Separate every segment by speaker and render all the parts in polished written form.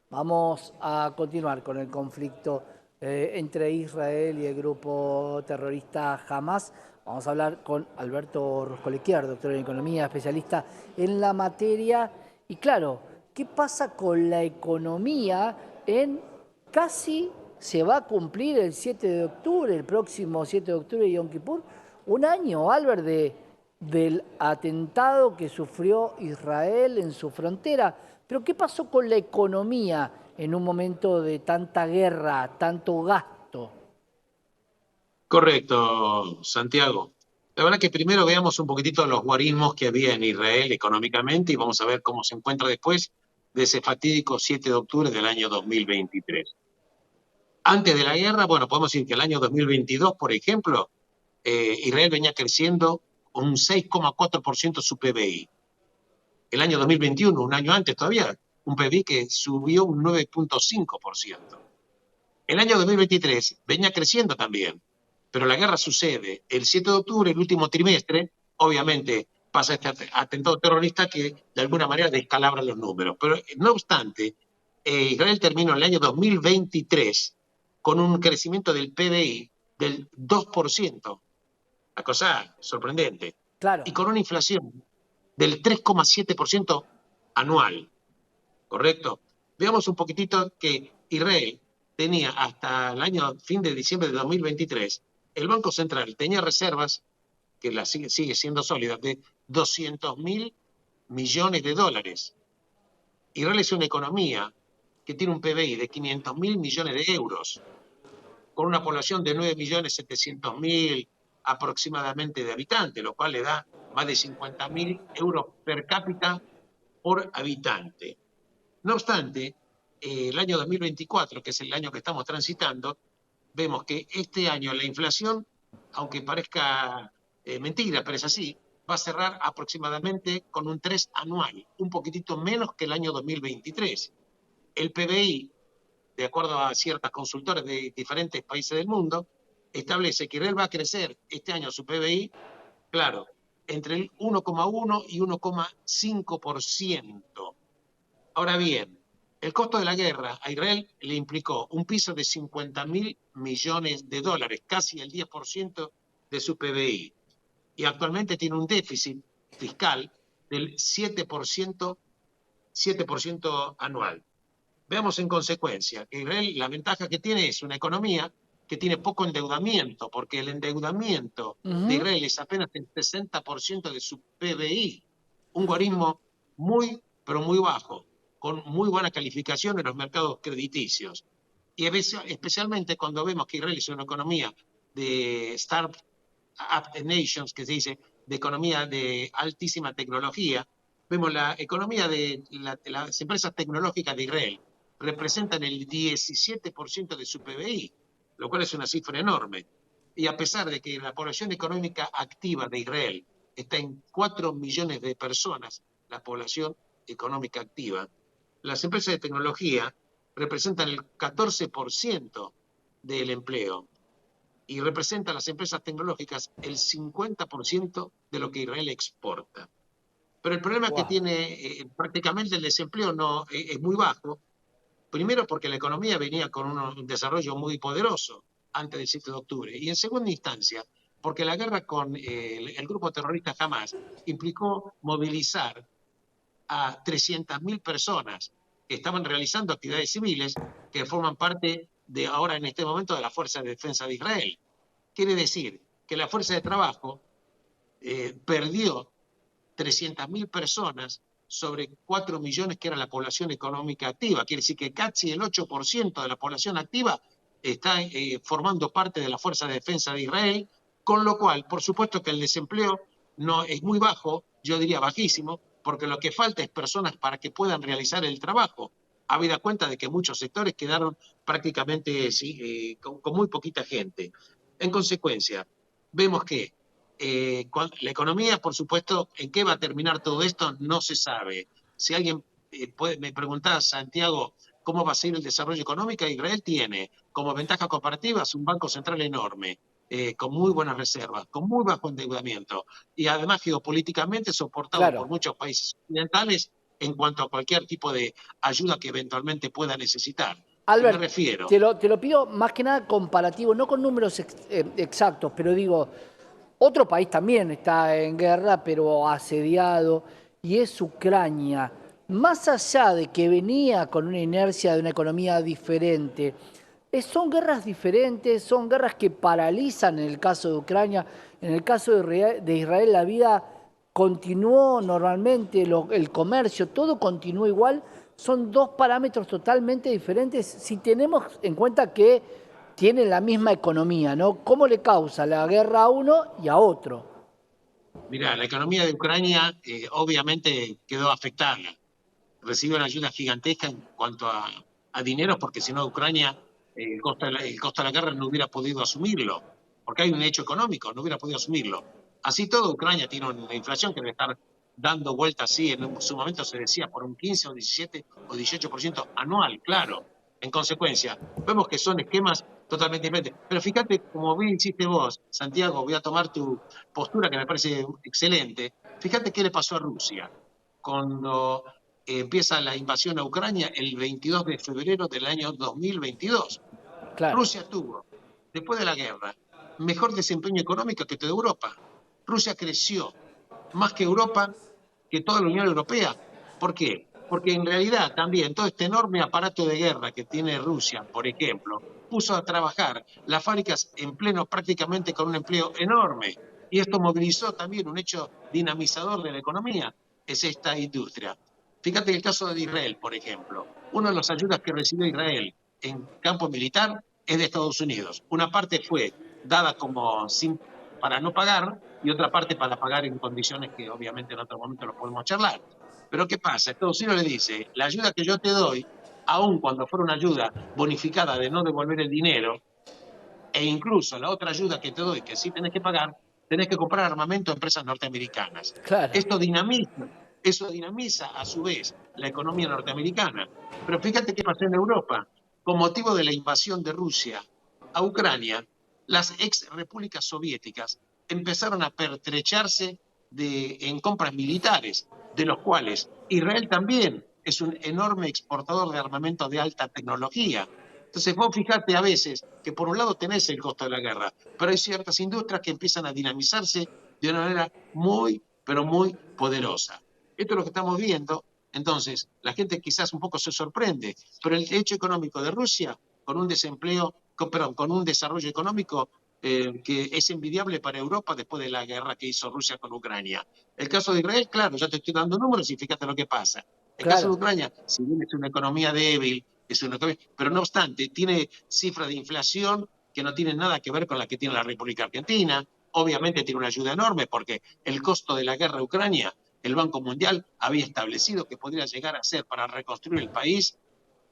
Speaker 1: Vamos a continuar con el conflicto entre Israel y el grupo terrorista Hamas. Vamos a hablar con Alberto Roscolequiar, doctor en economía, especialista en la materia. Y claro, ¿qué pasa con la economía en casi se va a cumplir el 7 de octubre, el próximo 7 de octubre, Yom Kippur? Un año, Albert, del atentado que sufrió Israel en su frontera. Pero ¿qué pasó con la economía en un momento de tanta guerra, tanto gasto?
Speaker 2: Correcto, Santiago. La verdad que primero veamos un poquitito los guarismos que había en Israel económicamente y vamos a ver cómo se encuentra después de ese fatídico 7 de octubre del año 2023. Antes de la guerra, bueno, podemos decir que el año 2022, por ejemplo, Israel venía creciendo un 6,4% su PBI. El año 2021, un año antes todavía, un PBI que subió un 9,5%. El año 2023 venía creciendo también, pero la guerra sucede el 7 de octubre, el último trimestre, obviamente pasa este atentado terrorista que de alguna manera descalabra los números. Pero no obstante, Israel terminó el año 2023 con un crecimiento del PBI del 2%, la cosa sorprendente,
Speaker 1: Claro,
Speaker 2: y con una inflación del 3,7% anual. ¿Correcto? Veamos un poquitito que Israel tenía hasta el año fin de diciembre de 2023, el Banco Central tenía reservas, que la sigue siendo sólida, de 200.000 millones de dólares. Israel es una economía que tiene un PBI de 500.000 millones de euros, con una población de 9.700.000 aproximadamente de habitantes, lo cual le da más de 50.000 euros per cápita por habitante. No obstante, el año 2024, que es el año que estamos transitando, vemos que este año la inflación, aunque parezca mentira, pero es así, va a cerrar aproximadamente con un 3 anual, un poquitito menos que el año 2023. El PBI, de acuerdo a ciertas consultoras de diferentes países del mundo, establece que Israel va a crecer este año su PBI, claro, entre el 1,1 y 1,5%. Ahora bien, el costo de la guerra a Israel le implicó un piso de 50.000 millones de dólares, casi el 10% de su PBI. Y actualmente tiene un déficit fiscal del 7% anual. Veamos en consecuencia que Israel, la ventaja que tiene es una economía que tiene poco endeudamiento, porque el endeudamiento de
Speaker 1: ujú,
Speaker 2: Israel es apenas el 60% de su PBI, un guarismo muy, pero muy bajo, con muy buena calificación en los mercados crediticios. Y especialmente cuando vemos que Israel es una economía de Startup Nations, que se dice, de economía de altísima tecnología, vemos la economía de las empresas tecnológicas de Israel representan el 17% de su PBI, lo cual es una cifra enorme. Y a pesar de que la población económica activa de Israel está en 4 millones de personas, la población económica activa, las empresas de tecnología representan el 14% del empleo y representan las empresas tecnológicas el 50% de lo que Israel exporta. Pero el problema que
Speaker 1: wow.
Speaker 2: tiene prácticamente el desempleo no, es muy bajo. Primero porque la economía venía con un desarrollo muy poderoso antes del 7 de octubre. Y en segunda instancia, porque la guerra con el grupo terrorista Hamas implicó movilizar a 300.000 personas que estaban realizando actividades civiles que forman parte de ahora en este momento de la Fuerza de Defensa de Israel. Quiere decir que la fuerza de trabajo perdió 300.000 personas sobre 4 millones que era la población económica activa. Quiere decir que casi el 8% de la población activa está formando parte de la Fuerza de Defensa de Israel, con lo cual, por supuesto que el desempleo no es muy bajo, yo diría bajísimo, porque lo que falta es personas para que puedan realizar el trabajo, habida cuenta de que muchos sectores quedaron prácticamente sí, con muy poquita gente. En consecuencia, vemos que la economía, por supuesto, ¿en qué va a terminar todo esto? No se sabe. Si alguien me preguntaba, Santiago, ¿cómo va a ser el desarrollo económico? Israel tiene como ventaja comparativa un banco central enorme, con muy buenas reservas, con muy bajo endeudamiento y además geopolíticamente soportado
Speaker 1: Claro,
Speaker 2: por muchos países occidentales en cuanto a cualquier tipo de ayuda que eventualmente pueda necesitar. ¿Qué me
Speaker 1: Albert,
Speaker 2: refiero?
Speaker 1: te lo pido más que nada comparativo, no con números exactos, pero digo, otro país también está en guerra, pero asediado, y es Ucrania. Más allá de que venía con una inercia de una economía diferente, son guerras diferentes, son guerras que paralizan en el caso de Ucrania. En el caso de Israel la vida continuó normalmente, el comercio, todo continuó igual. Son dos parámetros totalmente diferentes si tenemos en cuenta que tienen la misma economía, ¿no? ¿Cómo le causa la guerra a uno y a otro?
Speaker 2: Mirá, la economía de Ucrania obviamente quedó afectada. Recibe una ayuda gigantesca en cuanto a dinero, porque si no Ucrania, el costo de la guerra no hubiera podido asumirlo, porque hay un hecho económico, no hubiera podido asumirlo. Así todo, Ucrania tiene una inflación que debe estar dando vueltas, sí, su momento se decía por un 15 o 17 o 18% anual, claro. En consecuencia, vemos que son esquemas totalmente diferentes. Pero fíjate, como bien hiciste vos, Santiago, voy a tomar tu postura que me parece excelente. Fíjate qué le pasó a Rusia cuando empieza la invasión a Ucrania el 22 de febrero del año 2022.
Speaker 1: Claro,
Speaker 2: Rusia tuvo, después de la guerra, mejor desempeño económico que toda Europa. Rusia creció más que Europa, que toda la Unión Europea. ¿Por qué? Porque en realidad también todo este enorme aparato de guerra que tiene Rusia, por ejemplo, puso a trabajar las fábricas en pleno prácticamente con un empleo enorme. Y esto movilizó también un hecho dinamizador de la economía, es esta industria. Fíjate el caso de Israel, por ejemplo. Una de las ayudas que recibió Israel en campo militar es de Estados Unidos. Una parte fue dada como para no pagar y otra parte para pagar en condiciones que obviamente en otro momento lo podemos charlar. Pero ¿qué pasa? Estados Unidos le dice, la ayuda que yo te doy, aun cuando fuera una ayuda bonificada de no devolver el dinero, e incluso la otra ayuda que te doy, que sí tenés que pagar, tenés que comprar armamento a empresas norteamericanas.
Speaker 1: claro.
Speaker 2: Eso dinamiza a su vez la economía norteamericana. Pero fíjate qué pasó en Europa. Con motivo de la invasión de Rusia a Ucrania, las ex repúblicas soviéticas empezaron a pertrecharse en compras militares, de los cuales Israel también es un enorme exportador de armamento de alta tecnología. Entonces vos fijate a veces que por un lado tenés el costo de la guerra, pero hay ciertas industrias que empiezan a dinamizarse de una manera muy, pero muy poderosa. Esto es lo que estamos viendo. Entonces, la gente quizás un poco se sorprende, pero el hecho económico de Rusia, con un desempleo, con un desarrollo económico que es envidiable para Europa después de la guerra que hizo Rusia con Ucrania. El caso de Israel, claro, ya te estoy dando números y fíjate lo que pasa. El caso
Speaker 1: Claro,
Speaker 2: de Ucrania, si bien es una economía débil, pero no obstante, tiene cifras de inflación que no tienen nada que ver con la que tiene la República Argentina. Obviamente tiene una ayuda enorme porque el costo de la guerra a Ucrania, el Banco Mundial había establecido que podría llegar a ser para reconstruir el país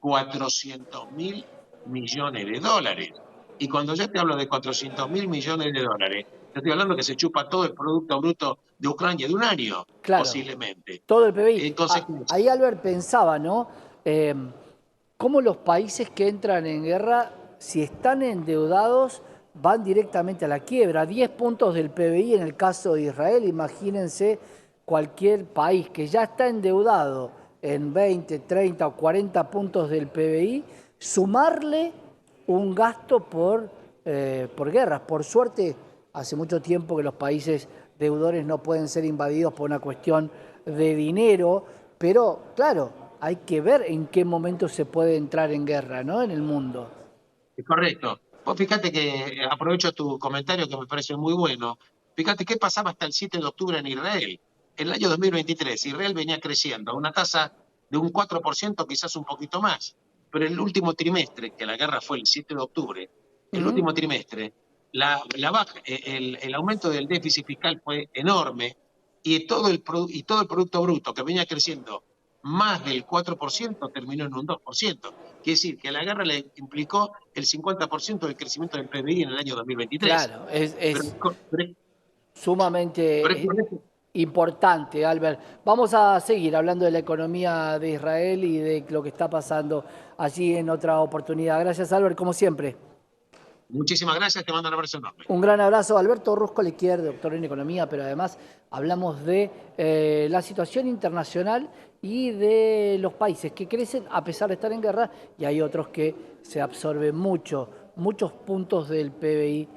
Speaker 2: 400.000 millones de dólares. Y cuando ya te hablo de 400.000 millones de dólares, te estoy hablando que se chupa todo el Producto Bruto de Ucrania de un año,
Speaker 1: claro.
Speaker 2: posiblemente.
Speaker 1: Todo el PBI.
Speaker 2: En consecuencia,
Speaker 1: Ahí Albert pensaba, ¿no? Eh, cómo los países que entran en guerra, si están endeudados, van directamente a la quiebra. 10 puntos del PBI en el caso de Israel, imagínense cualquier país que ya está endeudado en 20, 30 o 40 puntos del PBI, sumarle un gasto por guerras. Por suerte, hace mucho tiempo que los países deudores no pueden ser invadidos por una cuestión de dinero, pero claro, hay que ver en qué momento se puede entrar en guerra, ¿no? En el mundo.
Speaker 2: correcto. Vos fíjate que aprovecho tu comentario que me parece muy bueno. Fíjate qué pasaba hasta el 7 de octubre en Israel. En el año 2023, Israel venía creciendo a una tasa de un 4%, quizás un poquito más. Pero el último trimestre, que la guerra fue el 7 de octubre, el
Speaker 1: ¿Mm?
Speaker 2: último trimestre, el aumento del déficit fiscal fue enorme y todo el Producto Bruto que venía creciendo más del 4% terminó en un 2%. Quiere decir que la guerra le implicó el 50% del crecimiento del PBI en el año 2023.
Speaker 1: Claro,
Speaker 2: Pero,
Speaker 1: es
Speaker 2: pero, pero
Speaker 1: sumamente
Speaker 2: con esto,
Speaker 1: importante, Albert. Vamos a seguir hablando de la economía de Israel y de lo que está pasando allí en otra oportunidad. Gracias, Albert, como siempre.
Speaker 2: Muchísimas gracias, te mando un abrazo enorme.
Speaker 1: Un gran abrazo, Alberto Rusco Lequier, doctor en Economía, pero además hablamos de la situación internacional y de los países que crecen a pesar de estar en guerra, y hay otros que se absorben muchos puntos del PBI